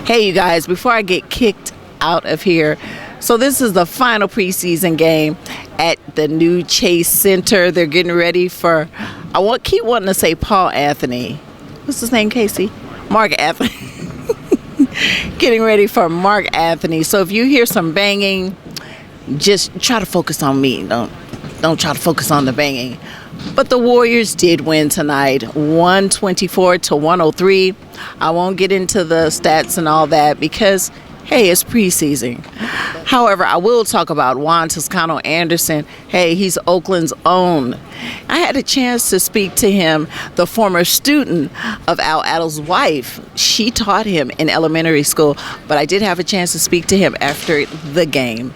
Hey, you guys, before I get kicked out of here, so this is the final preseason game at the new Chase Center. They're getting ready for, keep wanting to say Paul Anthony. What's his name, Casey? Mark Anthony. Getting ready for Mark Anthony. So if you hear some banging, just try to focus on me. Don't try to focus on the banging. But the Warriors did win tonight, 124-103. I won't get into the stats and all that because, hey, it's preseason. However, I will talk about Juan Toscano-Anderson. Hey, he's Oakland's own. I had a chance to speak to him, the former student of Al Addle's wife. She taught him in elementary school, but I did have a chance to speak to him after the game.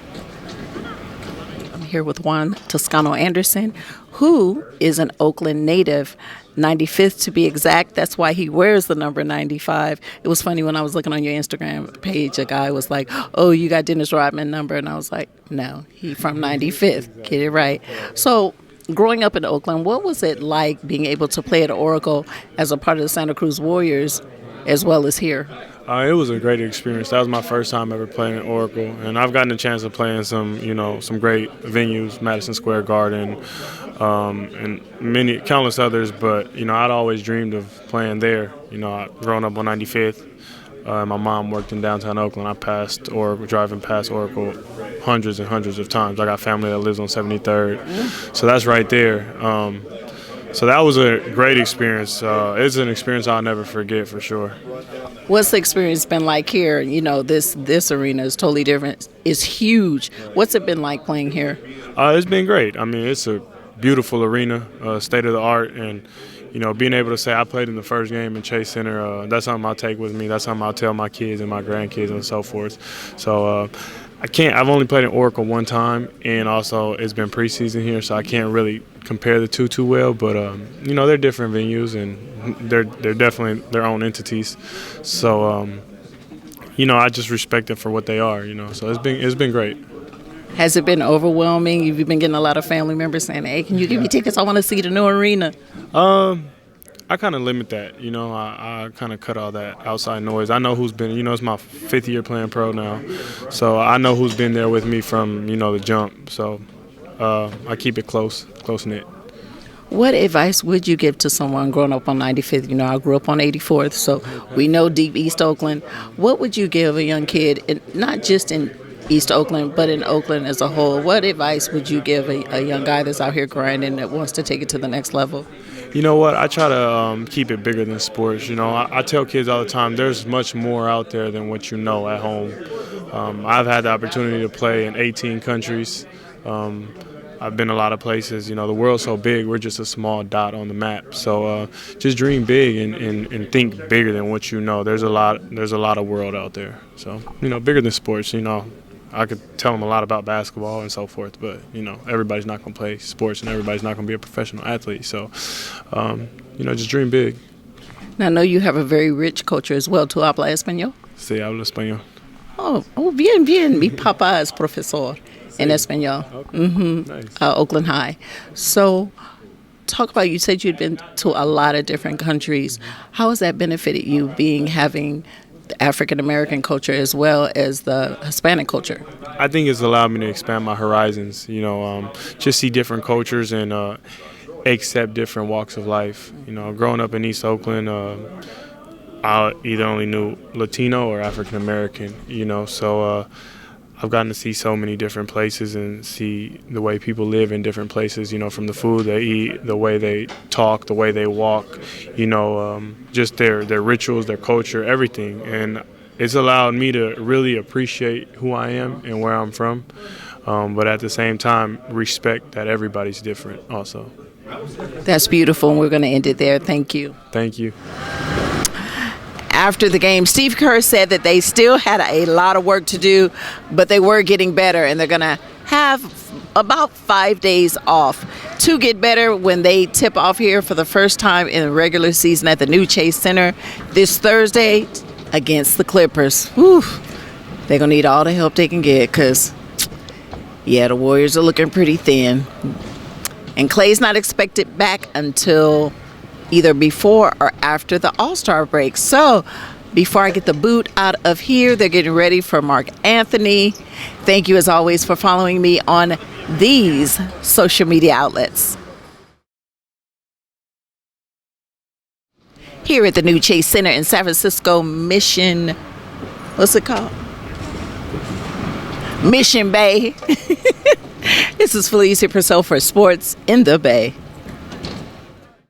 I'm here with Juan Toscano-Anderson, who is an Oakland native, 95th to be exact. That's why he wears the number 95. It was funny when I was looking on your Instagram page, a guy was like, oh, you got Dennis Rodman number. And I was like, no, he from 95th. Get it right. So growing up in Oakland, what was it like being able to play at Oracle as a part of the Santa Cruz Warriors as well as here? It was a great experience. That was my first time ever playing at Oracle, and I've gotten a chance to play in some great venues, Madison Square Garden, and many countless others. But I'd always dreamed of playing there. Growing up on 95th, my mom worked in downtown Oakland. I passed Oracle, driving past Oracle, hundreds and hundreds of times. I got family that lives on 73rd, so that's right there. So that was a great experience. It's an experience I'll never forget for sure. What's the experience been like here? This arena is totally different. It's huge. What's it been like playing here? It's been great. I mean, it's a beautiful arena, state of the art, and being able to say I played in the first game in Chase Center, that's something I'll take with me. That's something I'll tell my kids and my grandkids and so forth. So I've only played in Oracle one time, and also it's been preseason here, so I can't really compare the two too well. But they're different venues, and they're definitely their own entities. So I just respect them for what they are. So it's been great. Has it been overwhelming? You've been getting a lot of family members saying, "Hey, can you give me tickets? I want to see the new arena." I kind of limit that, I kind of cut all that outside noise. I know who's been, it's my 5th year playing pro now, so I know who's been there with me from, the jump. So I keep it close-knit. What advice would you give to someone growing up on 95th? I grew up on 84th, so we know deep East Oakland. What would you give a young kid, and not just in East Oakland, but in Oakland as a whole? What advice would you give a young guy that's out here grinding that wants to take it to the next level? You know what? I try to keep it bigger than sports. I tell kids all the time, there's much more out there than what you know at home. I've had the opportunity to play in 18 countries. I've been a lot of places. The world's so big, we're just a small dot on the map. So just dream big and think bigger than what you know. There's a lot of world out there. So, bigger than sports, I could tell them a lot about basketball and so forth, but, everybody's not going to play sports and everybody's not going to be a professional athlete. So, just dream big. Now, I know you have a very rich culture as well. ¿Tú hablas español? Sí, hablo español. Oh, bien. Mi papá es profesor en español. Okay. Mm-hmm. Nice. Oakland High. So, talk about, you said you'd been to a lot of different countries. How has that benefited you having the African-American culture as well as the Hispanic culture? I think it's allowed me to expand my horizons, just see different cultures and accept different walks of life. Growing up in East Oakland, I either only knew Latino or African-American, so I've gotten to see so many different places and see the way people live in different places, from the food they eat, the way they talk, the way they walk, just their rituals, their culture, everything. And it's allowed me to really appreciate who I am and where I'm from, but at the same time, respect that everybody's different also. That's beautiful, and we're going to end it there. Thank you. Thank you. After the game, Steve Kerr said that they still had a lot of work to do, but they were getting better, and they're going to have about 5 days off to get better when they tip off here for the first time in the regular season at the new Chase Center this Thursday against the Clippers. Whew. They're going to need all the help they can get because Yeah, the Warriors are looking pretty thin. And Clay's not expected back until either before or after the All-Star break. So before I get the boot out of here, they're getting ready for Mark Anthony. Thank you, as always, for following me on these social media outlets. Here at the new Chase Center in San Francisco Mission, what's it called? Mission Bay. This is Felicia Purcell for Sports in the Bay.